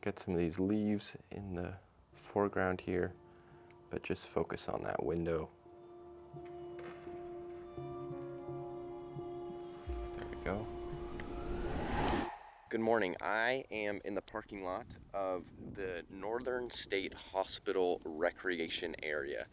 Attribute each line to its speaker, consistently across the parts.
Speaker 1: Get some of these leaves in the foreground here, but just focus on that window. There we go. Good morning. I am in the parking lot of the Northern State Hospital Recreation Area.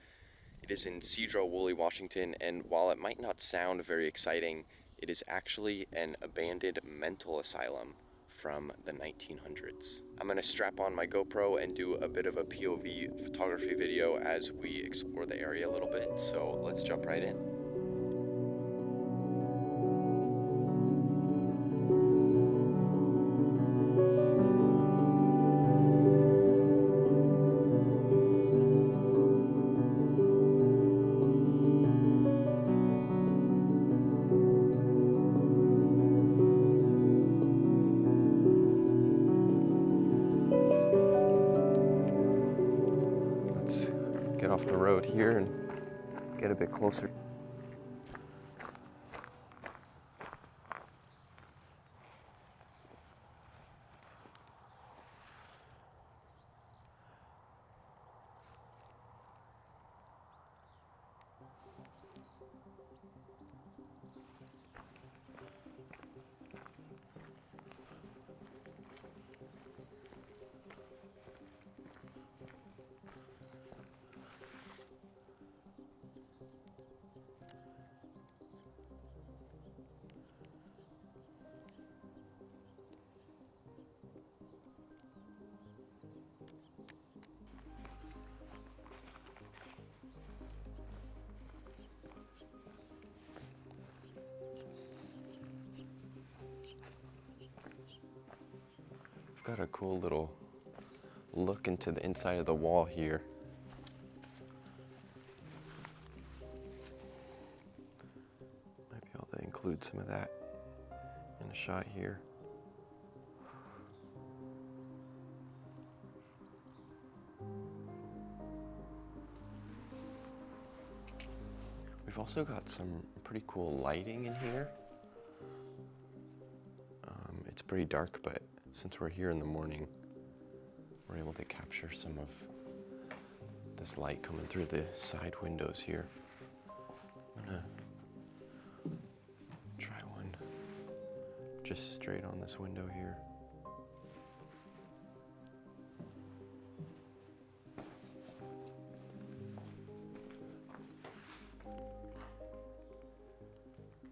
Speaker 1: It is in Sedro-Woolley, Washington, and while it might not sound very exciting, it is actually an abandoned mental asylum from the 1900s. I'm going to strap on my GoPro and do a bit of a POV photography video as we explore the area a little bit, so let's jump right in. Get off the road here and get a bit closer. Got a cool little look into the inside of the wall here. Might be able to include some of that in a shot here. We've also got some pretty cool lighting in here. It's pretty dark, but since we're here in the morning, we're able to capture some of this light coming through the side windows here. I'm gonna try one just straight on this window here.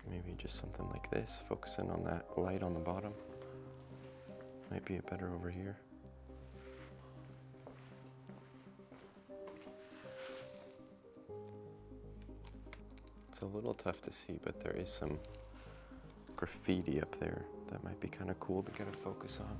Speaker 1: Maybe just something like this, focusing on that light on the bottom. Might be better over here. It's a little tough to see, but there is some graffiti up there that might be kind of cool to get a focus on.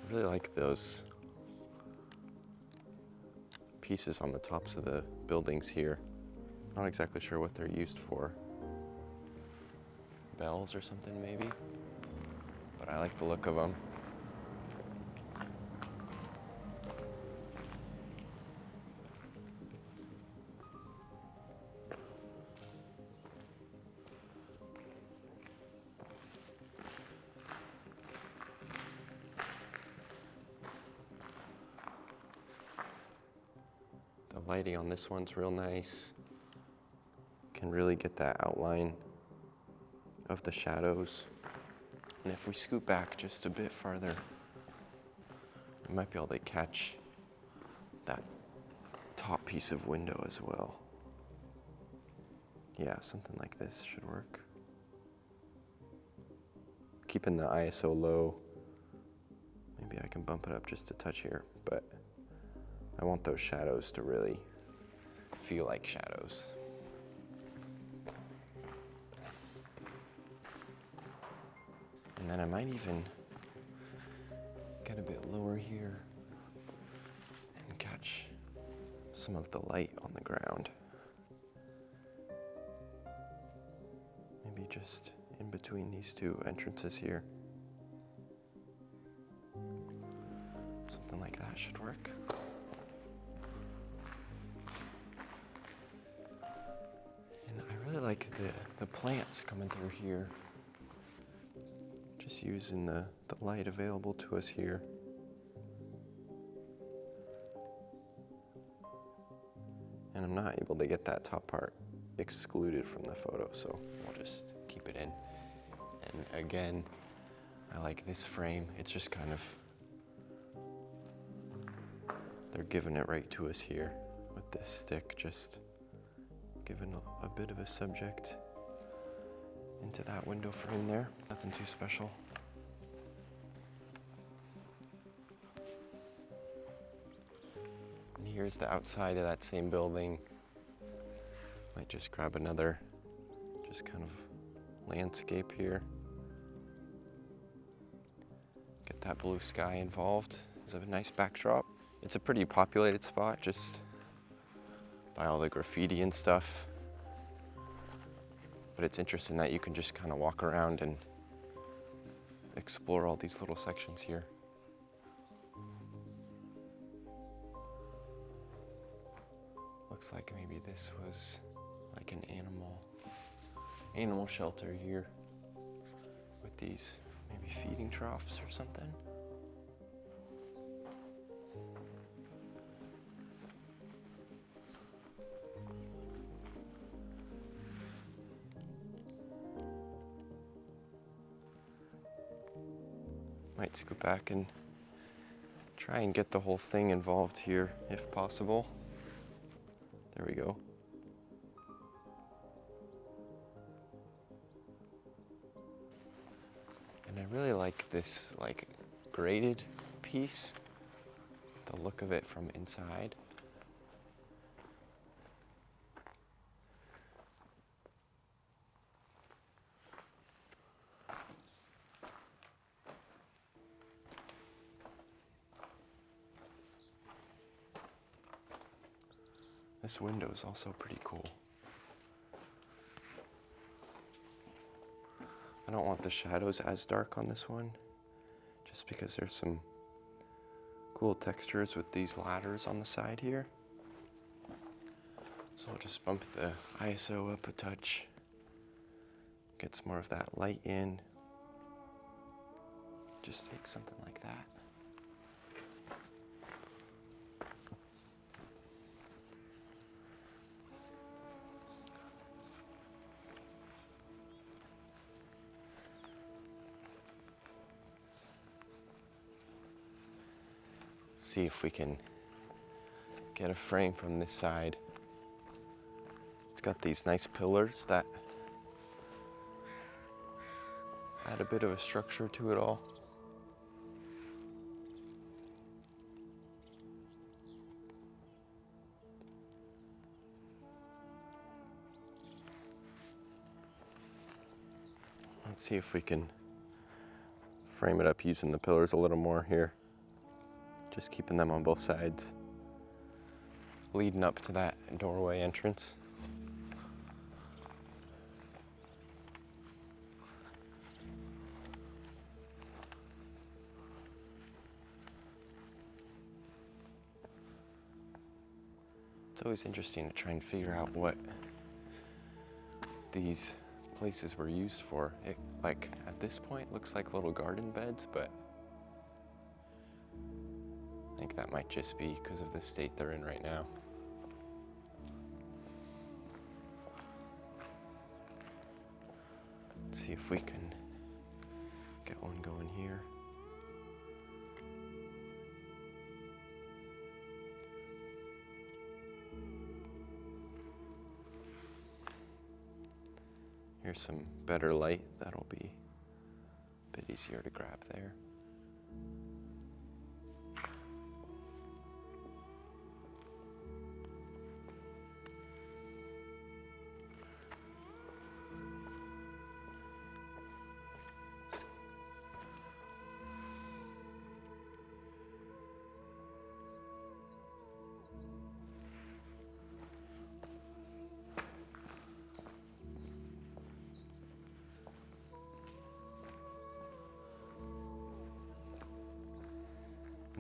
Speaker 1: I really like those pieces on the tops of the buildings here. Not exactly sure what they're used for. Bells or something maybe, but I like the look of them. The lighting on this one's real nice. Can really get that outline of the shadows. And if we scoot back just a bit farther, we might be able to catch that top piece of window as well. Yeah, something like this should work. Keeping the ISO low. Maybe I can bump it up just a touch here, but I want those shadows to really feel like shadows. And then I might even get a bit lower here and catch some of the light on the ground. Maybe just in between these two entrances here. Something like that should work. And I really like the plants coming through here. Just using the light available to us here. And I'm not able to get that top part excluded from the photo, so we'll just keep it in. And again, I like this frame. It's just kind of, they're giving it right to us here with this stick, just giving a bit of a subject into that window frame there. Nothing too special. And here's the outside of that same building. Might just grab another, just kind of landscape here. Get that blue sky involved. It's a nice backdrop. It's a pretty populated spot, just by all the graffiti and stuff. But it's interesting that you can just kind of walk around and explore all these little sections here. Looks like maybe this was like an animal shelter here with these maybe feeding troughs or something. Might scoot back and try and get the whole thing involved here if possible. There we go. And I really like this like graded piece, the look of it from inside. This window is also pretty cool. I don't want the shadows as dark on this one, just because there's some cool textures with these ladders on the side here. So I'll just bump the ISO up a touch, get some more of that light in. Just take something like that. See if we can get a frame from this side. It's got these nice pillars that add a bit of a structure to it all. Let's see if we can frame it up using the pillars a little more here. Just keeping them on both sides, leading up to that doorway entrance. It's always interesting to try and figure out what these places were used for. It, like, at this point, looks like little garden beds, but I think that might just be because of the state they're in right now. Let's see if we can get one going here. Here's some better light. That'll be a bit easier to grab there.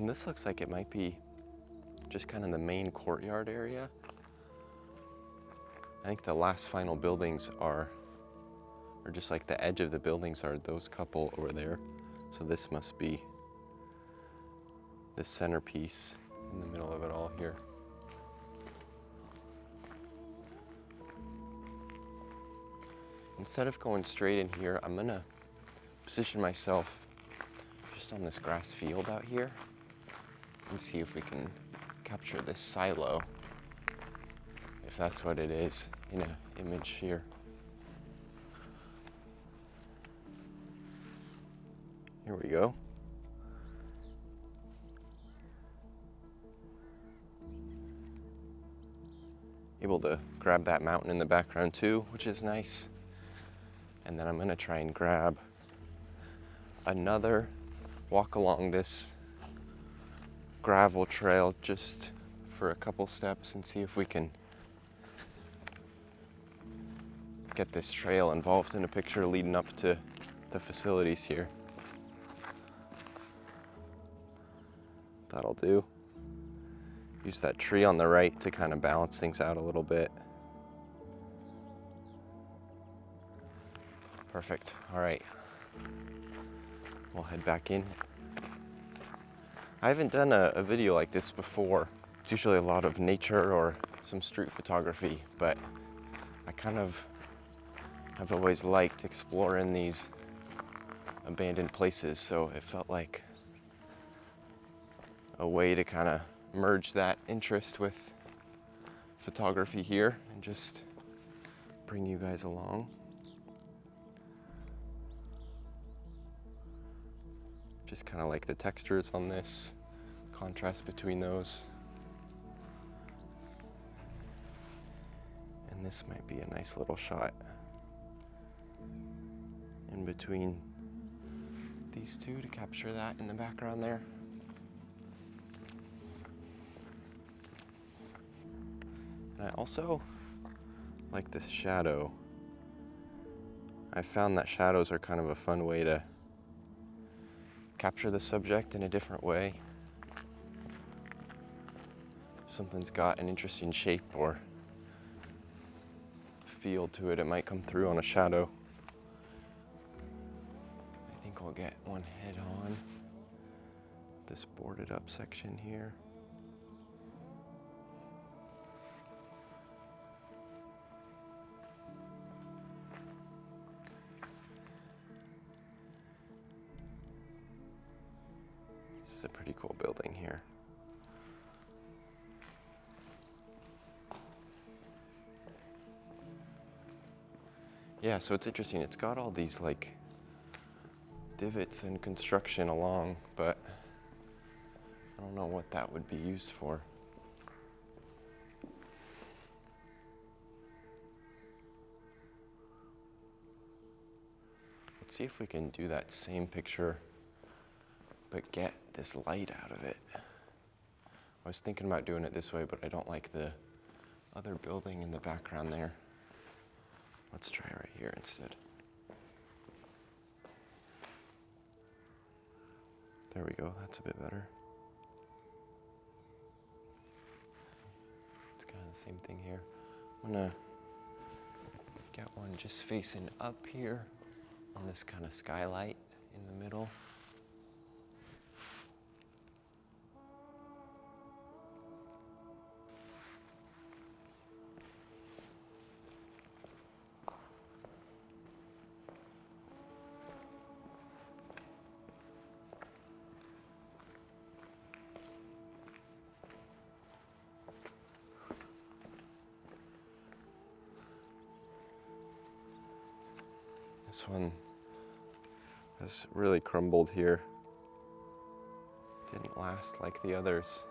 Speaker 1: And this looks like it might be just kind of the main courtyard area. I think the last final buildings are just like the edge of the buildings are those couple over there. So this must be the centerpiece in the middle of it all here. Instead of going straight in here, I'm gonna position myself just on this grass field out here and see if we can capture this silo, if that's what it is, in an image here. Here we go. Able to grab that mountain in the background too, which is nice. And then I'm gonna try and grab another walk along this gravel trail just for a couple steps and see if we can get this trail involved in a picture leading up to the facilities here. That'll do. Use that tree on the right to kind of balance things out a little bit. Perfect. All right. We'll head back in. I haven't done a video like this before. It's usually a lot of nature or some street photography, but I kind of have always liked exploring these abandoned places, so it felt like a way to kind of merge that interest with photography here and just bring you guys along. Just kind of like the textures on this, contrast between those. And this might be a nice little shot in between these two to capture that in the background there. And I also like this shadow. I found that shadows are kind of a fun way to capture the subject in a different way. If something's got an interesting shape or feel to it, it might come through on a shadow. I think we'll get one head on this boarded up section here. This is a pretty cool building here. Yeah, so it's interesting. It's got all these like divots and construction along, but I don't know what that would be used for. Let's see if we can do that same picture but get this light out of it. I was thinking about doing it this way, but I don't like the other building in the background there. Let's try right here instead. There we go, that's a bit better. It's kind of the same thing here. I'm gonna get one just facing up here on this kind of skylight in the middle. This one has really crumbled here. Didn't last like the others.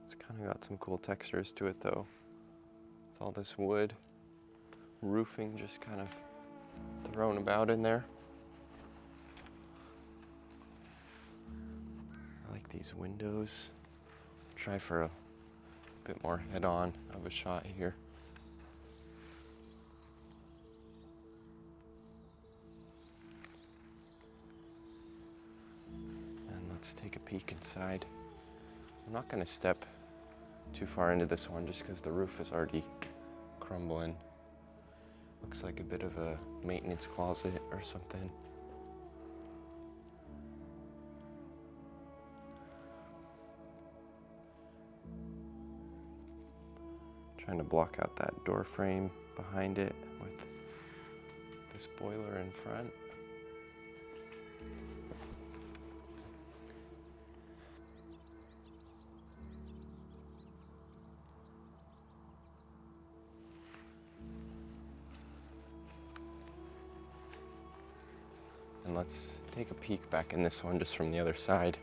Speaker 1: It's kind of got some cool textures to it though. With all this wood roofing just kind of thrown about in there. I like these windows. Try for a bit more head-on of a shot here. And let's take a peek inside. I'm not going to step too far into this one just because the roof is already crumbling. Looks like a bit of a maintenance closet or something. Trying to block out that door frame behind it with this boiler in front. And let's take a peek back in this one just from the other side.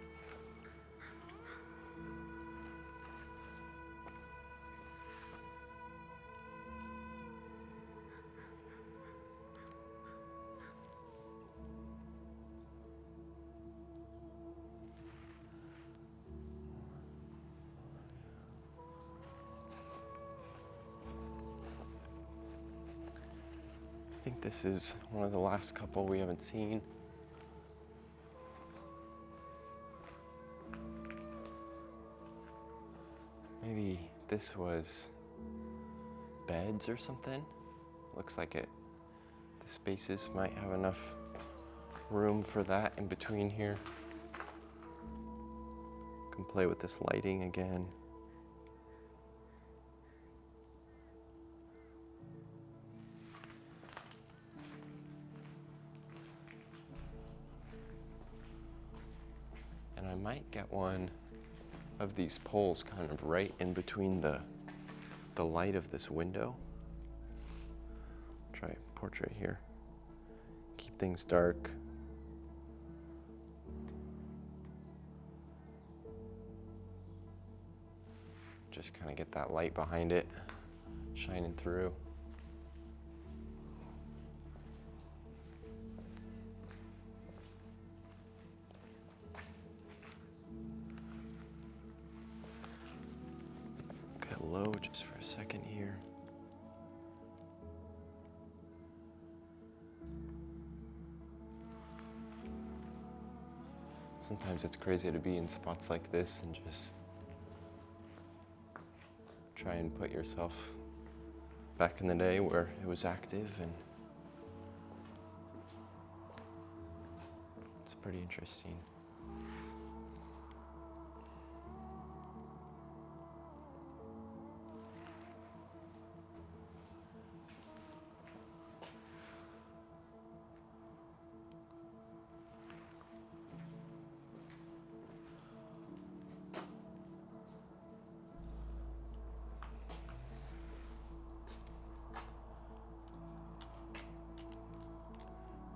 Speaker 1: I think this is one of the last couple we haven't seen. Maybe this was beds or something. Looks like it. The spaces might have enough room for that in between here. Can play with this lighting again. And I might get one of these poles kind of right in between the light of this window. Try portrait here. Keep things dark. Just kind of get that light behind it shining through. Get low just for a second here. Sometimes it's crazy to be in spots like this and just try and put yourself back in the day where it was active, and it's pretty interesting.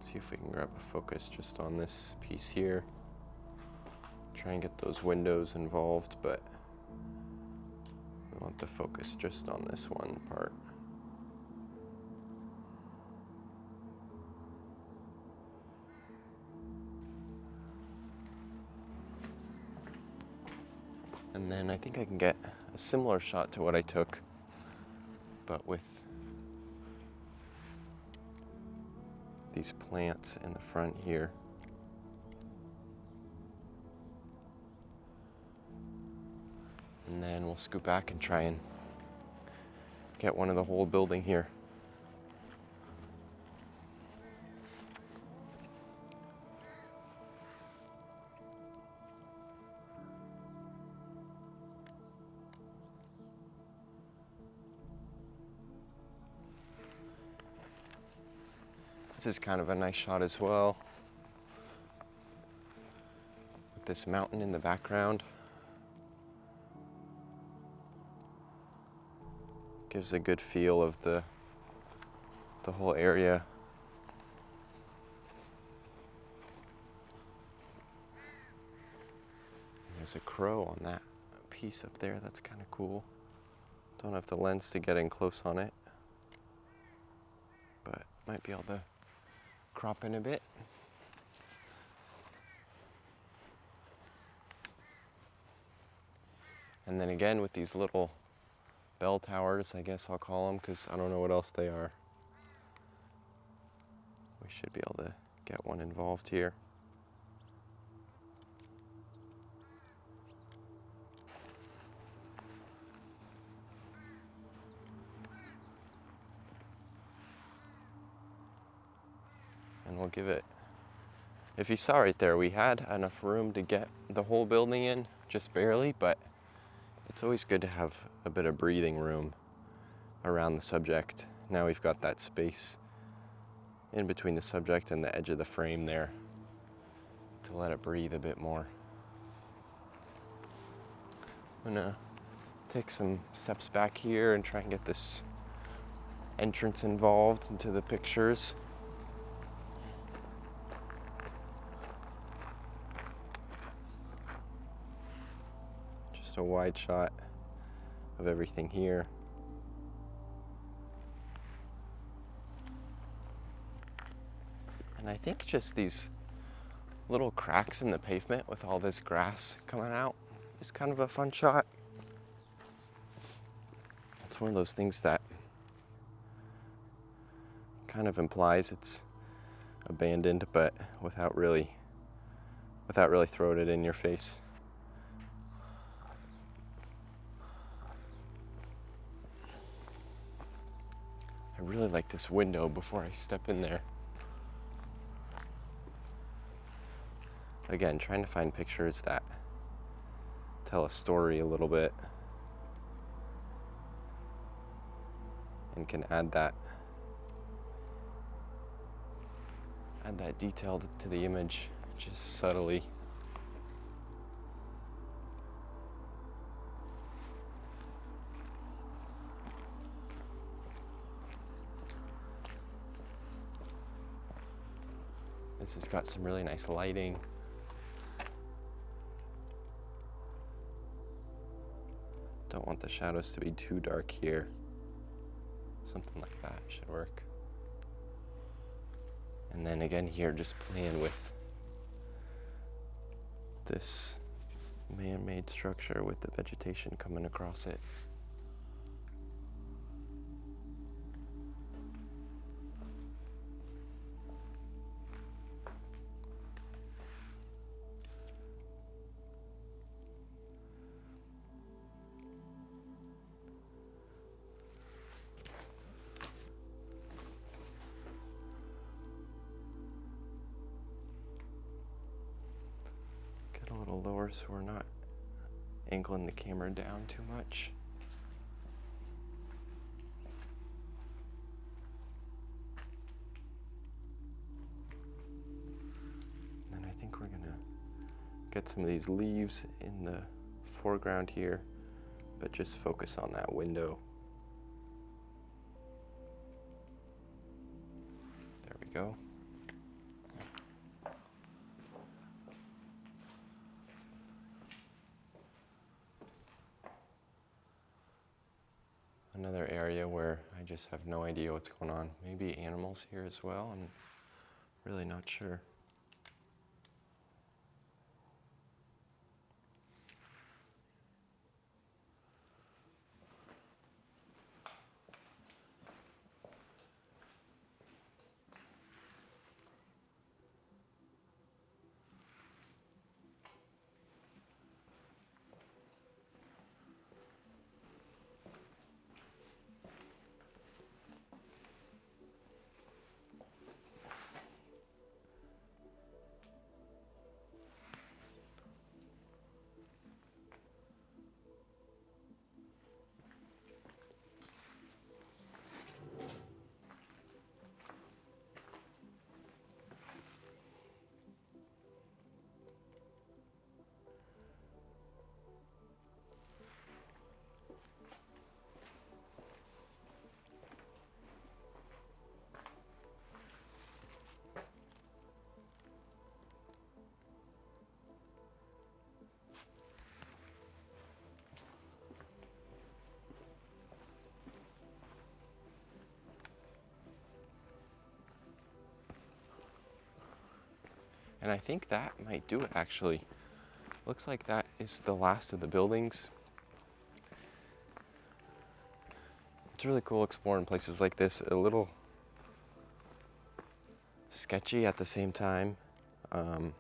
Speaker 1: See if we can grab a focus just on this piece here. Try and get those windows involved, but we want the focus just on this one part. And then I think I can get a similar shot to what I took, but with these plants in the front here. And then we'll scoot back and try and get one of the whole building here. This is kind of a nice shot as well, with this mountain in the background. Gives a good feel of the whole area. There's a crow on that piece up there. That's kind of cool. Don't have the lens to get in close on it, but might be able to crop in a bit. And then again with these little bell towers, I guess I'll call them, because I don't know what else they are. We should be able to get one involved here. And we'll give it, if you saw right there, we had enough room to get the whole building in, just barely, but it's always good to have a bit of breathing room around the subject. Now we've got that space in between the subject and the edge of the frame there to let it breathe a bit more. I'm gonna take some steps back here and try and get this entrance involved into the pictures. Just a wide shot of everything here. And I think just these little cracks in the pavement with all this grass coming out is kind of a fun shot. It's one of those things that kind of implies it's abandoned, but without really throwing it in your face. I really like this window before I step in there. Again, trying to find pictures that tell a story a little bit and can add that detail to the image just subtly. This has got some really nice lighting. Don't want the shadows to be too dark here. Something like that should work. And then again here, just playing with this man-made structure with the vegetation coming across it. Lower so we're not angling the camera down too much. And then I think we're gonna get some of these leaves in the foreground here, but just focus on that window. There we go. Another area where I just have no idea what's going on. Maybe animals here as well, I'm really not sure. And I think that might do it actually. Looks like that is the last of the buildings. It's really cool exploring places like this. A little sketchy at the same time. And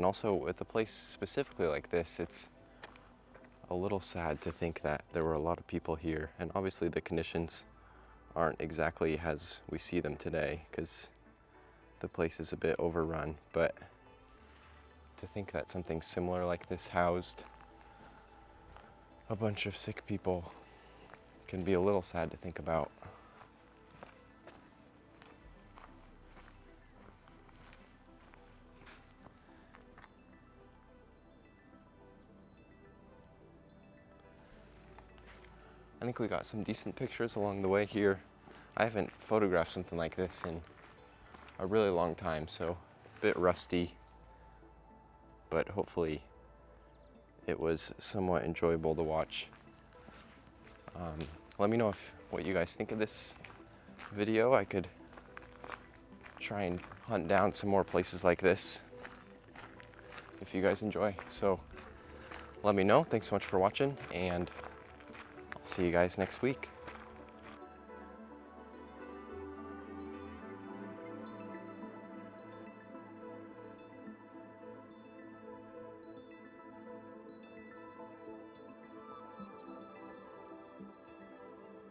Speaker 1: also with a place specifically like this, it's a little sad to think that there were a lot of people here. And obviously the conditions aren't exactly as we see them today because the place is a bit overrun. But to think that something similar like this housed a bunch of sick people can be a little sad to think about. I think we got some decent pictures along the way here. I haven't photographed something like this in a really long time, so a bit rusty, but hopefully it was somewhat enjoyable to watch. Let me know what you guys think of this video. I could try and hunt down some more places like this if you guys enjoy. So let me know. Thanks so much for watching, and I'll see you guys next week.